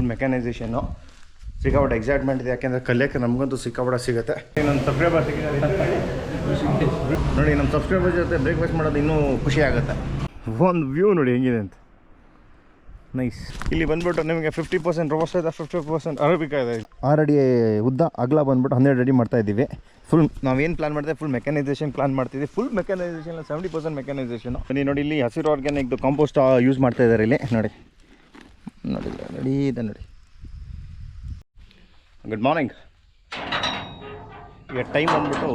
Full ಮೆಕ್ಯಾನೈಸೇಷನ್ನು ಸಿಕ್ಕಾಪಟ್ಟೆ excitement ಇದೆ. ಯಾಕೆಂದರೆ ಕಲಿಯೋಕ್ಕೆ ನಮಗಂತೂ ಸಿಕ್ಕಾಪಟ್ಟೆ ಸಿಗುತ್ತೆ. ನಮ್ಮ ಸಬ್ಸ್ಕ್ರೈಬರ್ ನೋಡಿ, ನಮ್ಮ ಸಬ್ಸ್ಕ್ರೈಬರ್ ಜೊತೆ ಬ್ರೇಕ್ಫಾಸ್ಟ್ ಮಾಡೋದು ಇನ್ನೂ ಖುಷಿ ಆಗುತ್ತೆ. ಒಂದು ವ್ಯೂ ನೋಡಿ ಹೆಂಗಿದೆ ಅಂತ, ನೈಸ್. ಇಲ್ಲಿ ಬಂದ್ಬಿಟ್ಟು ನಿಮಗೆ 50% ರೋಸ್ಟ್ ಇದೆ, 50% ಅರೇಬಿಕಾ ಇದೆ. 6 ಅಡಿ ಉದ್ದ, ಅಗಲ ಬಂದ್ಬಿಟ್ಟು 12 ಅಡಿ ಮಾಡ್ತಾ ಇದ್ದೀವಿ. ಫುಲ್ ನಾವೇನು ಪ್ಲಾನ್ ಮಾಡ್ತೀವಿ, ಫುಲ್ ಮೆಕ್ಯಾನೈಸೇಷನ್ ಪ್ಲಾನ್ ಮಾಡ್ತಿದ್ದೀವಿ. Full mechanisation 70% ಮೆಕ್ಯಾನೈಸೇಷನು. ನೋಡಿ ಇಲ್ಲಿ ಹಸಿರು ಆರ್ಗ್ಯಾನಿಕ್ದು ಕಾಂಪೋಸ್ಟ್ ಯೂಸ್ ಮಾಡ್ತಾ ಇದ್ದಾರೆ ಇಲ್ಲಿ. ನೋಡಿ ಇದೆ ನೋಡಿ. Good morning. ಈಗ ಟೈಮ್ ಬಂದ್ಬಿಟ್ಟು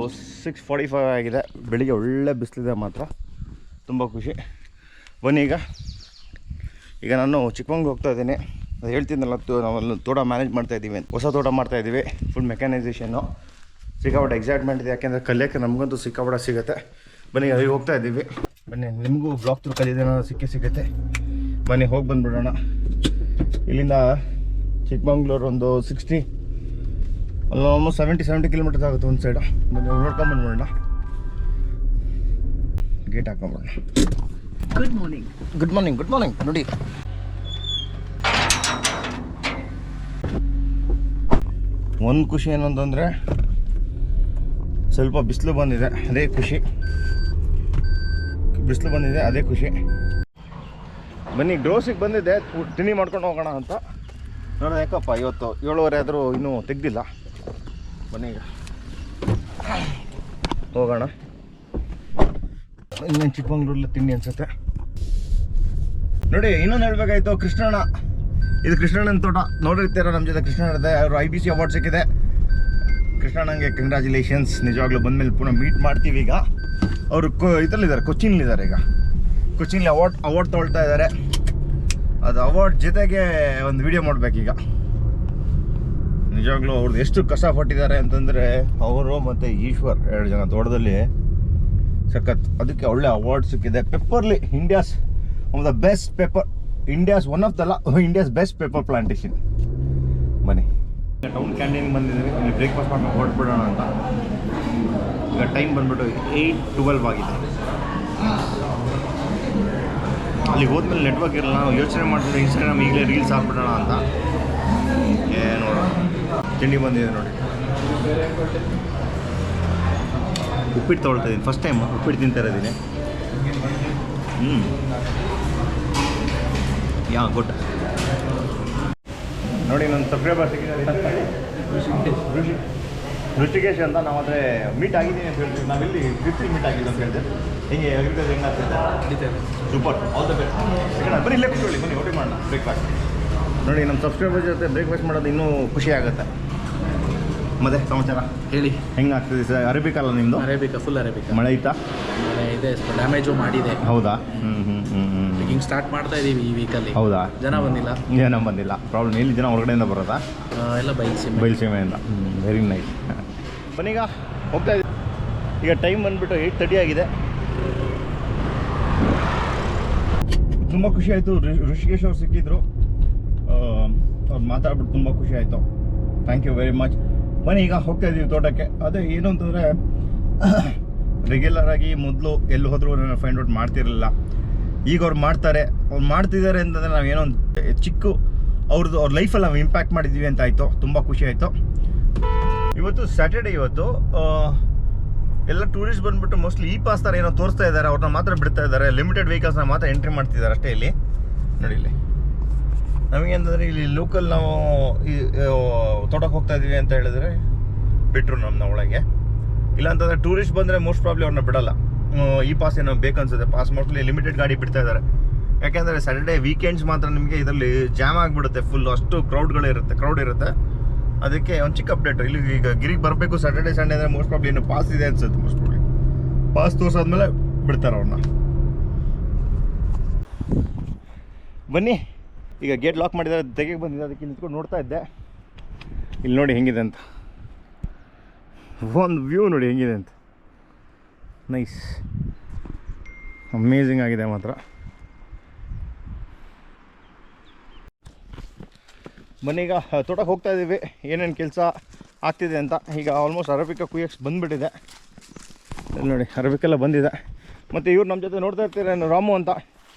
6:45 ಆಗಿದೆ. ಬೆಳಿಗ್ಗೆ ಒಳ್ಳೆ ಬಿಸಿಲಿದೆ ಮಾತ್ರ, ತುಂಬ ಖುಷಿ. ಬನ್ನಿ ಈಗ ನಾನು ಚಿಕ್ಕಮಂಗ್ಳೂರು ಹೋಗ್ತಾ ಇದ್ದೀನಿ. ಅದು ಹೇಳ್ತಿದ್ದಲ್ಲ, ನಾವಲ್ಲಿ ತೋಟ ಮ್ಯಾನೇಜ್ ಮಾಡ್ತಾಯಿದ್ದೀವಿ ಅಂತ. ಹೊಸ ತೋಟ ಮಾಡ್ತಾಯಿದ್ದೀವಿ, ಫುಲ್ ಮೆಕ್ಯಾನೈಸೇಷನ್ನು. ಸಿಕ್ಕಾಪಟ್ಟೆ ಎಕ್ಸೈಟ್ಮೆಂಟ್ ಇದೆ. ಯಾಕೆಂದರೆ ಕಲಿಯೋಕ್ಕೆ ನಮಗಂತೂ ಸಿಕ್ಕಾಪಟ್ಟೆ ಸಿಗುತ್ತೆ. ಬನ್ನಿ ಅಲ್ಲಿ ಹೋಗ್ತಾ ಇದ್ದೀವಿ. ಬನ್ನಿ, ನಿಮಗೂ ಬ್ಲಾಗ್ ಥ್ರೂ ಕಲಿಯೋದೇನೋ ಸಿಗುತ್ತೆ. ಬನ್ನಿ ಹೋಗಿ ಬಂದುಬಿಡೋಣ. ಇಲ್ಲಿಂದ ಚಿಕ್ಕಮಂಗ್ಳೂರು ಒಂದು 60 ಆಲ್ಮೋಸ್ಟ್ 70 ಕಿಲೋಮೀಟರ್ಸ್ ಆಗುತ್ತೆ ಒಂದು ಸೈಡು. ಬನ್ನಿ ನೋಡ್ಕೊಂಬಂದ್ಬಿಡೋಣ, ಗೇಟ್ ಹಾಕೊಂಬಿಡೋಣ. ಗುಡ್ ಮಾರ್ನಿಂಗ್ ನೋಡಿ. ಒಂದು ಖುಷಿ ಏನು ಅಂತಂದರೆ ಸ್ವಲ್ಪ ಬಿಸಿಲು ಬಂದಿದೆ, ಅದೇ ಖುಷಿ. ಬನ್ನಿ, ಗ್ರೋಸಿಗೆ ಬಂದಿದ್ದೆ, ತಿಂಡಿ ಮಾಡ್ಕೊಂಡು ಹೋಗೋಣ ಅಂತ. ನೋಡೋಣ ಯಾಕಪ್ಪ ಇವತ್ತು 7:30 ಆದರೂ ಇನ್ನೂ ತೆಗ್ದಿಲ್ಲ. ಬನ್ನಿ ಈಗ ಹೋಗೋಣ. ಇನ್ನೇನು ಚಿಕ್ಕಮಂಗ್ಳೂರಲ್ಲಿ ತಿಂಡಿ ಅನ್ಸುತ್ತೆ. ನೋಡಿ, ಇನ್ನೊಂದು ಹೇಳ್ಬೇಕಾಯ್ತು, ಕೃಷ್ಣಣ್ಣ. ಇದು ಕೃಷ್ಣಣ್ಣನ ತೋಟ ನೋಡಿರ್ತೀರ. ನಮ್ಮ ಜೊತೆ ಕೃಷ್ಣಣ್ಣ ಅವರು IBC ಅವಾರ್ಡ್ ಸಿಕ್ಕಿದೆ. ಕೃಷ್ಣಣ್ಣಂಗೆ ಕಂಗ್ರ್ಯಾಚುಲೇಷನ್ಸ್. ನಿಜವಾಗ್ಲೂ ಬಂದಮೇಲೆ ಪುನಃ ಮೀಟ್ ಮಾಡ್ತೀವಿ. ಈಗ ಅವರು ಇದರಲ್ಲಿದ್ದಾರೆ, ಕೊಚ್ಚಿನಲ್ಲಿದ್ದಾರೆ. ಈಗ ಕೊಚ್ಚಿನಲ್ಲಿ ಅವಾರ್ಡ್ ತೊಗೊಳ್ತಾ ಇದ್ದಾರೆ. ಅದು ಅವಾರ್ಡ್ ಜೊತೆಗೆ ಒಂದು ವಿಡಿಯೋ ಮಾಡಬೇಕೀಗ. ನಿಜವಾಗ್ಲೂ ಅವ್ರದ್ದು ಎಷ್ಟು ಕಷ್ಟಪಟ್ಟಿದ್ದಾರೆ ಅಂತಂದರೆ, ಅವರು ಮತ್ತು ಈಶ್ವರ್ 2 ಜನ ತೋಟದಲ್ಲಿ ಸಖತ್. ಅದಕ್ಕೆ ಒಳ್ಳೆ ಅವಾರ್ಡ್ ಸಿಕ್ಕಿದೆ. ಪೆಪ್ಪರ್ಲಿ India's one of the best pepper, India's best pepper plantation. ಬನ್ನಿ, ಟೌನ್ ಕ್ಯಾಂಟೀನ್ಗೆ ಬಂದಿದ್ದೀವಿ. ಇಲ್ಲಿ ಬ್ರೇಕ್ಫಾಸ್ಟ್ ಮಾಡ್ಕೊಂಡು ಹೊರಟ್ಬಿಡೋಣ ಅಂತ. ಈಗ ಟೈಮ್ ಬಂದ್ಬಿಟ್ಟು 8:12 ಆಗಿದೆ. ಅಲ್ಲಿಗೆ ಹೋದ್ಮೇಲೆ ನೆಟ್ವರ್ಕ್ ಇರಲ್ಲ. ನಾವು ಯೋಚನೆ ಮಾಡ್ತಿದ್ದೆ ಇನ್ಸ್ಟಾಗ್ರಾಮ್ ಈಗಲೇ ರೀಲ್ಸ್ ಹಾಕ್ಬಿಡೋಣ ಅಂತ. ನೋಡೋಣ. ತಿಂಡಿ ಬಂದಿದೆ ನೋಡಿ. ಉಪ್ಪಿಟ್ಟು ತೊಗೊಳ್ತಾ ಇದ್ದೀನಿ, ಫಸ್ಟ್ ಟೈಮ್ ಉಪ್ಪಿಟ್ಟು ತಿಂತಾ ಇದ್ದೀನಿ. ಗುಡ್. ನೋಡಿ, ನನ್ನ ಸಬ್ಸ್ಕ್ರೈಬರ್ ಸಿಕ್ಕಿದ್ದಾರೆ, ಋಷಿಕೇಶ್ ಅಂತ. ನಾವು ಆದರೆ ಮೀಟ್ ಆಗಿದ್ದೀನಿ ಅಂತ ಹೇಳ್ತೀವಿ. ನಾವಿಲ್ಲಿ ಟ್ರಿಪ್ಪಿಗೆ ಮೀಟ್ ಆಗಿದ್ದು ಅಂತ ಹೇಳಿದೆ. ಹೆಂಗೆ ಹೆಂಗಾಗ್ತದೆ? Super, all the best. ಬನ್ನಿ ಇಲ್ಲೇ ಕೂತ್ಕೊಳ್ಳಿ, ಬನ್ನಿ ಊಟ ಮಾಡೋಣ ಬ್ರೇಕ್ಫಾಸ್ಟ್. ನೋಡಿ, ನಮ್ಮ ಸಬ್ಸ್ಕ್ರೈಬರ್ ಜೊತೆ ಬ್ರೇಕ್ಫಾಸ್ಟ್ ಮಾಡೋದು ಇನ್ನೂ ಖುಷಿ ಆಗುತ್ತೆ. ಮತ್ತೆ ಸಮಾಚಾರ ಹೇಳಿ, ಹೆಂಗಾಗ್ತದೆ ಸರ್? ಅರೇಬಿಕಾ ಅಲ್ಲ ನಿಮ್ಮದು? Arabica, full arabica. ಮಳೆ ಇತ್ತಾ? ಮಳೆ ಇದೆ, ಡ್ಯಾಮೇಜು ಮಾಡಿದೆ. ಹೌದಾ? ಹಿಂಗೆ ಸ್ಟಾರ್ಟ್ ಮಾಡ್ತಾ ಇದ್ದೀವಿ ಈ ವೀಕಲ್ಲಿ. ಹೌದಾ? ಜನ ಬಂದಿಲ್ಲ. ಪ್ರಾಬ್ಲಮ್. ಎಲ್ಲಿ ಜನ ಹೊರಗಡೆಯಿಂದ ಬರೋದಾ? ಎಲ್ಲ ಬೈಲ್ಸೀಮೆಯಿಂದ. Very nice. ಬನ್ನೀಗ ಹೋಗ್ತಾ ಇದ್ದೀವಿ. ಈಗ ಟೈಮ್ ಬಂದುಬಿಟ್ಟು 8:30 ಆಗಿದೆ. ತುಂಬ ಖುಷಿ ಆಯಿತು. ಋಷಿಕೇಶ್ ಅವ್ರು ಸಿಕ್ಕಿದ್ರು, ಅವ್ರು ಮಾತಾಡ್ಬಿಟ್ಟು ತುಂಬ ಖುಷಿ ಆಯಿತು. Thank you very much. ಬನ್ನಿ ಈಗ ಹೋಗ್ತಾ ಇದ್ದೀವಿ ತೋಟಕ್ಕೆ. ಅದೇ ಏನು ಅಂತಂದರೆ, ರೆಗ್ಯುಲರ್ ಆಗಿ ಮೊದಲು ಎಲ್ಲಿ ಹೋದರೂ ನಾನು ಫೈಂಡ್ ಔಟ್ ಮಾಡ್ತಿರಲಿಲ್ಲ. ಈಗ ಅವ್ರು ಮಾಡ್ತಿದ್ದಾರೆ ಅಂತಂದರೆ ನಾವೇನೋ ಒಂದು ಚಿಕ್ಕ ಅವ್ರ ಲೈಫಲ್ಲಿ ನಾವು ಇಂಪ್ಯಾಕ್ಟ್ ಮಾಡಿದ್ದೀವಿ ಅಂತ ಆಯಿತು. ತುಂಬ ಖುಷಿ ಆಯಿತು. ಇವತ್ತು ಸ್ಯಾಟರ್ಡೇ. ಇವತ್ತು ಎಲ್ಲ ಟೂರಿಸ್ಟ್ ಬಂದುಬಿಟ್ಟು ಮೋಸ್ಟ್ಲಿ ಪಾಸ್ ಥರ ಏನೋ ತೋರಿಸ್ತಾ ಇದ್ದಾರೆ. ಅವ್ರನ್ನ ಮಾತ್ರ ಬಿಡ್ತಾ ಇದ್ದಾರೆ. ಲಿಮಿಟೆಡ್ ವೆಹಿಕಲ್ಸ್ನ ಮಾತ್ರ ಎಂಟ್ರಿ ಮಾಡ್ತಿದ್ದಾರೆ ಅಷ್ಟೇ. ಇಲ್ಲಿ ನೋಡಿ, ಇಲ್ಲಿ ನಮಗೆ ಅಂತಂದರೆ ಇಲ್ಲಿ ಲೋಕಲ್ ನಾವು ಈ ತೋಟಕ್ಕೆ ಹೋಗ್ತಾ ಇದ್ದೀವಿ ಅಂತ ಹೇಳಿದ್ರೆ ಬಿಟ್ಟರು ನಮ್ಮನ್ನ ಒಳಗೆ. ಇಲ್ಲಾಂತಂದರೆ ಟೂರಿಸ್ಟ್ ಬಂದರೆ ಮೋಸ್ಟ್ ಪ್ರಾಬ್ಲಿ ಅವ್ರನ್ನ ಬಿಡೋಲ್ಲ. ಪಾಸ್ ಏನೋ ಬೇಕನ್ಸುತ್ತೆ. ಪಾಸ್ ಮೋಸ್ಟ್ಲಿ ಲಿಮಿಟೆಡ್ ಗಾಡಿ ಬಿಡ್ತಾ ಇದ್ದಾರೆ. ಯಾಕೆಂದರೆ ಸ್ಯಾಟರ್ಡೇ ವೀಕೆಂಡ್ಸ್ ಮಾತ್ರ ನಿಮಗೆ ಇದರಲ್ಲಿ ಜಾಮ್ ಆಗಿಬಿಡುತ್ತೆ. ಫುಲ್ಲು ಅಷ್ಟು ಕ್ರೌಡ್ ಇರುತ್ತೆ. ಅದಕ್ಕೆ ಒಂದು ಚಿಕ್ಕ ಅಪ್ಡೇಟು. ಇಲ್ಲಿ ಈಗ ಗಿರಿಗೆ ಬರಬೇಕು ಸ್ಯಾಟರ್ಡೇ ಸಂಡೇ ಅಂದರೆ ಮೋಸ್ಟ್ ಪ್ರಾಬ್ಲಿ ಏನು ಪಾಸ್ ಇದೆ ಅನ್ಸುತ್ತೆ. ಮೋಸ್ಟ್ ಪ್ರಾಬ್ಲಿ ಪಾಸ್ ತೋರಿಸಾದ್ಮೇಲೆ ಬಿಡ್ತಾರೆ ಅವ್ರನ್ನ. ಬನ್ನಿ, ಈಗ ಗೇಟ್ ಲಾಕ್ ಮಾಡಿದ್ದಾರೆ, ತೆಗೆಗೆ ಬಂದಿದೆ. ಅದಕ್ಕೆ ನಿಂತ್ಕೊಂಡು ನೋಡ್ತಾ ಇದ್ದೆ. ಇಲ್ಲಿ ನೋಡಿ ಹೆಂಗಿದೆ ಅಂತ, ಒಂದು ವ್ಯೂ ನೋಡಿ ಹೆಂಗಿದೆ ಅಂತ. ನೈಸ್, ಅಮೇಝಿಂಗ್ ಆಗಿದೆ ಮಾತ್ರ. ಬನ್ನಿ, ಈಗ ತೋಟಕ್ಕೆ ಹೋಗ್ತಾ ಇದ್ದೀವಿ. ಏನೇನು ಕೆಲಸ ಆಗ್ತಿದೆ ಅಂತ. ಈಗ ಆಲ್ಮೋಸ್ಟ್ ಅರೇಬಿಕಾ ಕುಯ್ಯಕ್ಕೆ ಬಂದುಬಿಟ್ಟಿದೆ. ನೋಡಿ, ಅರೇಬಿಕೆಲ್ಲ ಬಂದಿದೆ. ಮತ್ತು ಇವ್ರು ನಮ್ಮ ಜೊತೆ ನೋಡ್ತಾ ಇರ್ತೀರ, ರಾಮು ಅಂತ.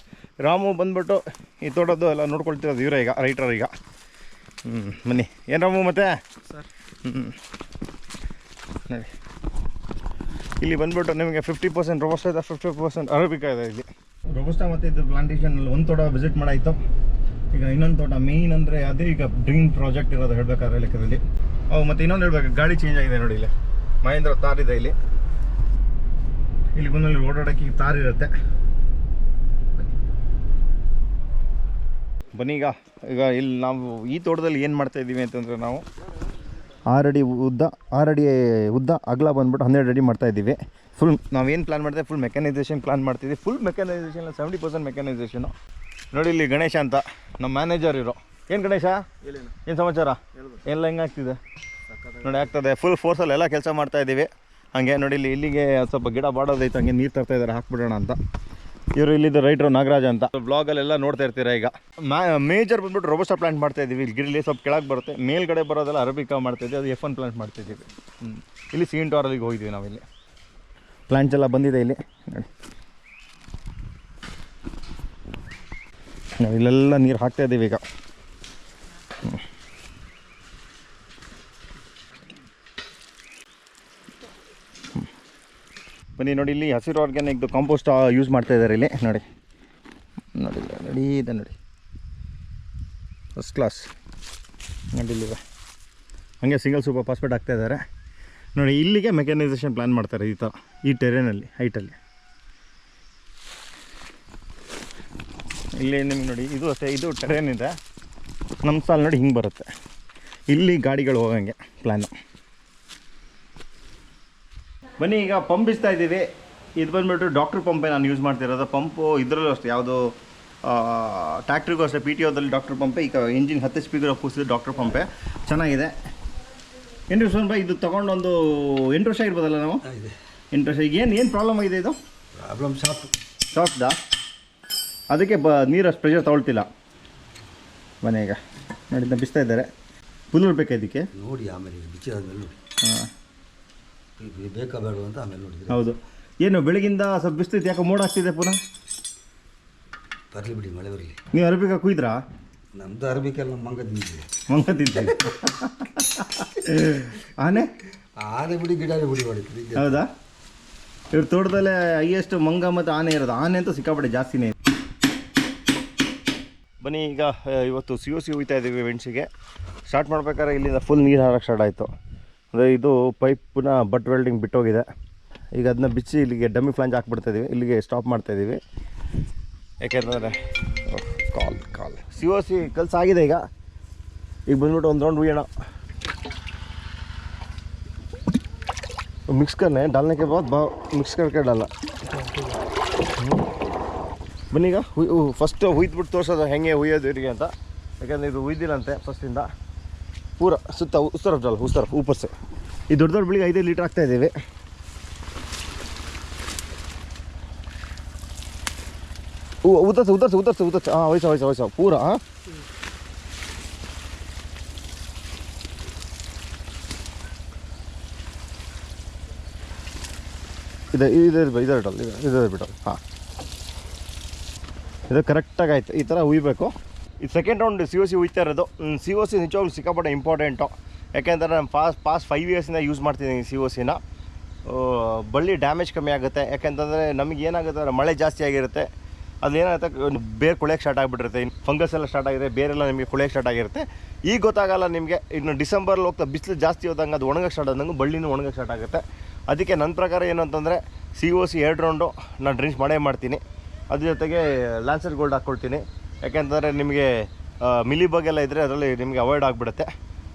ರಾಮು ಬಂದುಬಿಟ್ಟು ಈ ತೋಟದ್ದು ಎಲ್ಲ ನೋಡ್ಕೊಳ್ತಿರೋದು ಇವರೇ. ಈಗ ರೈಟರ್. ಈಗ ಬನ್ನಿ ಏನು ರಾಮು ಮತ್ತೆ ಸರ್ ನೋಡಿ ಇಲ್ಲಿ ಬಂದ್ಬಿಟ್ಟು ನಿಮಗೆ 50% ರೋಬಸ್ಟಾ ಇದೆ, 50% ಅರೇಬಿಕಾ ಇದೆ ಇಲ್ಲಿ. ರೋಬಸ್ಟಾ ಮತ್ತು ಇದು ಪ್ಲಾಂಟೇಷನಲ್ಲಿ ಒಂದು ತೋಟ ವಿಸಿಟ್ ಮಾಡಾಯಿತು. ಈಗ ಇನ್ನೊಂದು ತೋಟ ಮೇಯ್ನ್ ಅಂದರೆ ಅದೇ ಈಗ ಡ್ರೀಮ್ ಪ್ರಾಜೆಕ್ಟ್ ಇರೋದು ಹೇಳಬೇಕಾದ್ರೆ ಲೆಕ್ಕದಲ್ಲಿ. ಮತ್ತು ಇನ್ನೊಂದು ಹೇಳ್ಬೇಕು, ಗಾಡಿ ಚೇಂಜ್ ಆಗಿದೆ ನೋಡಿ. ಇಲ್ಲಿ ಮಹೇಂದ್ರ ತಾರ್ ಇದೆ. ಇಲ್ಲಿ ಬಂದಲ್ಲಿ ಓಡಾಡೋಕ್ಕೆ ಈಗ ತಾರ್ ಇರುತ್ತೆ. ಬನ್ನಿ ಈಗ ಇಲ್ಲಿ ನಾವು ಈ ತೋಟದಲ್ಲಿ ಏನು ಮಾಡ್ತಾಯಿದ್ದೀವಿ ಅಂತಂದರೆ, ನಾವು 6 ಅಡಿ ಉದ್ದ ಅಗಲ ಬಂದ್ಬಿಟ್ಟು 12 ಅಡಿ ಮಾಡ್ತಾಯಿದ್ದೀವಿ. ಫುಲ್ ನಾವೇನು ಪ್ಲ್ಯಾನ್ ಮಾಡ್ತೀವಿ, ಫುಲ್ ಮೆಕ್ಯಾನೈಸೇಷನ್ ಪ್ಲ್ಯಾನ್ ಮಾಡ್ತಿದ್ವಿ. Full mechanisation 70% ಮೆಕ್ಯಾನೈಸೇಷನು. ನೋಡಿ ಇಲ್ಲಿ ಗಣೇಶ ಅಂತ ನಮ್ಮ ಮ್ಯಾನೇಜರ್ ಇರೋ. ಏನು ಗಣೇಶ, ಏನು ಸಮಾಚಾರ? ಎಲ್ಲ ಹೆಂಗೆ ಆಗ್ತಿದೆ ನೋಡಿ, ಆಗ್ತದೆ. ಫುಲ್ ಫೋರ್ಸಲ್ಲಿ ಎಲ್ಲ ಕೆಲಸ ಮಾಡ್ತಾಯಿದ್ದೀವಿ. ಹಾಗೆ ನೋಡಿ ಇಲ್ಲಿಗೆ ಸ್ವಲ್ಪ ಗಿಡ ಬಾಡೋದೈತೆ, ಹಂಗೆ ನೀರು ತರ್ತಾಯಿದ್ದಾರೆ, ಹಾಕ್ಬಿಡೋಣ ಅಂತ. ಇವರು ಇಲ್ಲಿದ್ದು ರೈಟ್ರು ನಾಗರಾಜ್ ಅಂತ. ಬ್ಲಾಗಲ್ಲೆಲ್ಲ ನೋಡ್ತಾ ಇರ್ತೀರಾ. ಈಗ ಮೇಜರ್ ಬಂದ್ಬಿಟ್ಟು ರೋಬಸ್ಟಾ ಪ್ಲಾಂಟ್ ಮಾಡ್ತಾಯಿದ್ದೀವಿ. ಇಲ್ಲಿ ಗಿಡಲಿ ಸ್ವಲ್ಪ ಕೆಳಗೆ ಬರುತ್ತೆ, ಮೇಲ್ಗಡೆ ಬರೋದೆಲ್ಲ ಅರೇಬಿಕಾ ಮಾಡ್ತಾಯಿದ್ವಿ. ಅದು F1 ಪ್ಲಾಂಟ್ ಮಾಡ್ತಾಯಿದ್ದೀವಿ. ಇಲ್ಲಿ CN2RLಗೆ ಹೋಗಿದ್ವಿ ನಾವಿಲ್ಲಿ. ಪ್ಲಾಂಟ್ಸ್ ಎಲ್ಲ ಬಂದಿದೆ ಇಲ್ಲಿ ನೋಡಿ. ನಾವು ಇಲ್ಲೆಲ್ಲ ನೀರು ಹಾಕ್ತಾಯಿದ್ದೀವಿ ಈಗ. ಬನ್ನಿ ನೋಡಿ, ಇಲ್ಲಿ ಹಸಿರು ಆರ್ಗ್ಯಾನಿಕ್ದು ಕಾಂಪೋಸ್ಟ್ ಯೂಸ್ ಮಾಡ್ತಾಯಿದ್ದಾರೆ ಇಲ್ಲಿ ನೋಡಿ. ಇದೆ ನೋಡಿ, ಫಸ್ಟ್ ಕ್ಲಾಸ್ ನೋಡಿ. ಇಲ್ಲಿದೆ ಹಾಗೆ ಸಿಂಗಲ್ ಸೂಪರ್ ಫಾಸ್ಫೇಟ್ ಹಾಕ್ತಾಯಿದ್ದಾರೆ ನೋಡಿ. ಇಲ್ಲಿಗೆ ಮೆಕ್ಯಾನೈಸೇಷನ್ ಪ್ಲ್ಯಾನ್ ಮಾಡ್ತಾರೆ ಈ ಥರ, ಈ ಟೆರೇನಲ್ಲಿ ಹೈಟಲ್ಲಿ. ಇಲ್ಲಿ ನಿಮ್ಗೆ ನೋಡಿ, ಇದು ಅಷ್ಟೇ, ಇದು ಟೆರೇನ್ ಇದೆ. ನಮ್ಮ ಸಾಲ ನೋಡಿ ಹಿಂಗೆ ಬರುತ್ತೆ. ಇಲ್ಲಿ ಗಾಡಿಗಳು ಹೋಗಂಗೆ ಪ್ಲ್ಯಾನು. ಬನ್ನಿ ಈಗ ಪಂಪ್ ಬಿಸ್ತಾ ಇದ್ದೀವಿ. ಇದು ಬಂದುಬಿಟ್ಟು ಡಾಕ್ಟ್ರ್ ಪಂಪೇ ನಾನು ಯೂಸ್ ಮಾಡ್ತಿರೋದು. ಪಂಪು ಇದರಲ್ಲೂ ಅಷ್ಟೇ, ಯಾವುದು ಟ್ಯಾಕ್ಟ್ರಿಗೂ ಅಷ್ಟೇ, PTOದಲ್ಲಿ ಡಾಕ್ಟ್ರ್ ಪಂಪೇ. ಈಗ ಇಂಜಿನ್ 10 HP ಕೂಸಿದ್ದು ಡಾಕ್ಟ್ರ್ ಪಂಪೇ, ಚೆನ್ನಾಗಿದೆ. 8 ವರ್ಷ ಬೈ ಇದು ತೊಗೊಂಡೊಂದು 8 ವರ್ಷ ಇರ್ಬೋದಲ್ಲ ನಾವು? 8 ವರ್ಷ. ಈಗ ಏನು ಪ್ರಾಬ್ಲಮ್ ಆಗಿದೆ? ಇದು ಪ್ರಾಬ್ಲಮ್ ಶಾರ್ಟ್ದಾ? ಅದಕ್ಕೆ ನೀರು ಅಷ್ಟು ಪ್ರೆಷರ್ ತೊಗೊಳ್ತಿಲ್ಲ. ಬನ್ನಿ ಈಗ ನೋಡಿ, ಇದನ್ನ ಬಿಸ್ತಾ ಇದ್ದಾರೆ. ಫುಲ್ ಬೇಕಾ ಇದಕ್ಕೆ ನೋಡಿ, ಆಮೇಲೆ ಬಿಚ್ಚಿ ಆದಮೇಲೆ ನೋಡಿ. ಹಾಂ, ಬೇಕಾ ಬೇಡ ಅಂತ ಆಮೇಲೆ ನೋಡಿದ್ರಿ. ಹೌದು. ಏನು ಬೆಳಗಿಂದ ಸ್ವಲ್ಪ ಬಿಸ್ತೈತೆ, ಯಾಕೆ ಮೋಡ ಆಗ್ತಿದೆ ಪುನಃ? ಬರಲಿ ಬಿಡಿ, ಮಳೆ ಬರಲಿ. ನೀವು ಅರೇಬಿಕಾ ಕುಯ್ದ್ರಾ? ನಮ್ಮದು ಅರಬಿಕೆಲ್ಲ ನಮ್ಮ ಮಂಗ ತಿಂದಿದೆ. ಮಂಗ ತಿಂತೀವಿ. ಆನೆ ಬಿಡಿ, ಗಿಡನೇ ಬಿಡಿ ಮಾಡಿದ್ರಿ. ಹೌದಾ? ಇವ್ರ ತೋಟದಲ್ಲೇ ಹೈಯೆಸ್ಟ್ ಮಂಗ ಮತ್ತು ಆನೆ ಇರೋದು. ಆನೆ ಅಂತೂ ಸಿಕ್ಕಾಪಟ್ಟೆ ಜಾಸ್ತಿನೇ. ಬನ್ನಿ ಈಗ ಇವತ್ತು COC ಹೋಗ್ತಾ ಇದ್ದೀವಿ ವೆಂಟ್ಸಿಗೆ. ಸ್ಟಾರ್ಟ್ ಮಾಡ್ಬೇಕಾದ್ರೆ ಇಲ್ಲಿಂದ ಫುಲ್ ನೀರು ಹಾರಕ್ಕೆ ಸ್ಟಾರ್ಟ್ ಆಯಿತು. ಅಂದರೆ ಇದು ಪೈಪ್ನ ಬಟ್ ವೆಲ್ಡಿಂಗ್ ಬಿಟ್ಟೋಗಿದೆ. ಈಗ ಅದನ್ನ ಬಿಚ್ಚಿ ಇಲ್ಲಿಗೆ ಡಮ್ಮಿ ಫ್ಲಾಂಜ್ ಹಾಕ್ಬಿಡ್ತಾಯಿದ್ದೀವಿ. ಇಲ್ಲಿಗೆ ಸ್ಟಾಪ್ ಮಾಡ್ತಾಯಿದ್ದೀವಿ. ಯಾಕೆಂತಂದರೆ ಕಾಲ್ COC ಕೆಲಸ ಆಗಿದೆ. ಈಗ ಬಂದ್ಬಿಟ್ಟು ಒಂದು ರೌಂಡ್ ಹುಯ್ಯೋಣ. ಮಿಕ್ಸ್ करना है, डालने के बाद मिक्स करके डाला. ಬನ್ನಿ ಈಗ ಫಸ್ಟ್ ಹುಯ್ದ್ಬಿಟ್ಟು ತೋರಿಸೋದು ಹೆಂಗೆ ಹುಯ್ಯೋದು ಇವರಿಗೆ ಅಂತ. ಯಾಕೆಂದರೆ ಇದು ಹುಯ್ದಿಲ್ಲಂತೆ ಫಸ್ಟಿಂದ. ಪೂರ ಸುತ್ತ ಉಸ್ತರಫ್ ಊಪರ್ಸೆ. ಈ ದೊಡ್ಡ ಬೆಳಿಗ್ಗೆ 5 ಲೀಟ್ರ್ ಹಾಕ್ತಾಯಿದ್ದೀವಿ. ಉದರ್ಸೆ ಹಾಂ, ವಯಸ್ಸ ಪೂರ. ಇದೆ ಬಿಟ್ಟಲ್ಲ. ಹಾಂ, ಇದು ಕರೆಕ್ಟಾಗಿ ಆಯಿತು. ಈ ಥರ ಹುಯ್ಬೇಕು. ಇದು ಸೆಕೆಂಡ್ ರೌಂಡ್ COC ಹುಯ್ತಾ ಇರೋದು. COC ನಿಜವಾಗ್ಲೂ ಸಿಕ್ಕಾಪಟ್ಟೆ ಇಂಪಾರ್ಟೆಂಟು. ಯಾಕೆಂದರೆ ನಾನು ಪಾಸ್ಟ್ 5 ಇಯರ್ಸಿಂದ ಯೂಸ್ ಮಾಡ್ತಿದ್ದೀನಿ COCನ. ಬಳ್ಳಿ ಡ್ಯಾಮೇಜ್ ಕಮ್ಮಿ ಆಗುತ್ತೆ. ಯಾಕೆಂತಂದರೆ ನಮಗೆ ಏನಾಗುತ್ತೆ ಅಂದರೆ ಮಳೆ ಜಾಸ್ತಿ ಆಗಿರುತ್ತೆ. ಅದೇನಾಗುತ್ತೆ, ಬೇರೆ ಕೊಳೆಯೋಕ್ಕೆ ಸ್ಟಾರ್ಟ್ ಆಗಿಬಿಟ್ಟಿರುತ್ತೆ. ಫಂಗಸ್ ಎಲ್ಲ ಸ್ಟಾರ್ಟ್ ಆಗಿದೆ, ಬೇರೆಲ್ಲ ನಿಮಗೆ ಕೊಳೆಯೋಕ್ಕೆ ಸ್ಟಾರ್ಟ್ ಆಗಿರುತ್ತೆ. ಈಗ ಗೊತ್ತಾಗಲ್ಲ ನಿಮಗೆ. ಇನ್ನು ಡಿಸೆಂಬರಲ್ಲಿ ಹೋಗ್ತಾ ಬಿಸಿಲು ಜಾಸ್ತಿ ಹೋದಂಗೆ ಅದು ಒಣಗಕ್ಕೆ ಸ್ಟಾರ್ಟ್ ಆದಂಗೆ ಬಳ್ಳಿನೂ ಒಣಗಕ್ಕೆ ಸ್ಟಾರ್ಟ್ ಆಗುತ್ತೆ. ಅದಕ್ಕೆ ನನ್ನ ಪ್ರಕಾರ ಏನು ಅಂತಂದರೆ COC 2 ರೌಂಡು ನಾನು ಡ್ರಿಂಕ್ಸ್ ಮಾಡೇ ಮಾಡ್ತೀನಿ. ಅದ್ರ ಜೊತೆಗೆ ಲ್ಯಾನ್ಸರ್ ಗೋಲ್ಡ್ ಹಾಕ್ಕೊಳ್ತೀನಿ. ಯಾಕೆಂತಂದರೆ ನಿಮಗೆ ಮಿಲಿಬಗ್ ಎಲ್ಲ ಇದ್ದರೆ ಅದರಲ್ಲಿ ನಿಮಗೆ ಅವಾಯ್ಡ್ ಆಗಿಬಿಡುತ್ತೆ.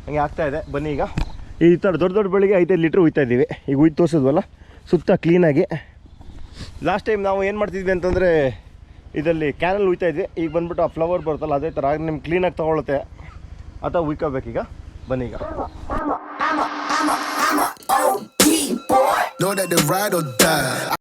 ಹಂಗೆ ಆಗ್ತಾಯಿದೆ. ಬನ್ನಿ ಈಗ ಈ ಥರ ದೊಡ್ಡ ಬೆಳಿಗ್ಗೆ 5 ಲೀಟ್ರ್ ಹುಯ್ತಾ ಇದ್ದೀವಿ. ಈಗ ಹುಯ್ದು ತೋರಿಸಿದ್ವಲ್ಲ ಸುತ್ತ ಕ್ಲೀನಾಗಿ. ಲಾಸ್ಟ್ ಟೈಮ್ ನಾವು ಏನು ಮಾಡ್ತಿದ್ವಿ ಅಂತಂದರೆ ಇದರಲ್ಲಿ ಕ್ಯಾನಲ್ಲಿ ಹುಯ್ತಾ ಇದ್ವಿ. ಈಗ ಬಂದುಬಿಟ್ಟು ಆ ಫ್ಲವರ್ ಬರುತ್ತಲ್ಲ ಅದೇ ಥರ ನಿಮ್ಗೆ ಕ್ಲೀನಾಗಿ ತೊಗೊಳುತ್ತೆ. ಅಥವಾ ಹುಯ್ಕೋಬೇಕೀಗ. ಬನ್ನಿ ಈಗ. Know that the ride or die.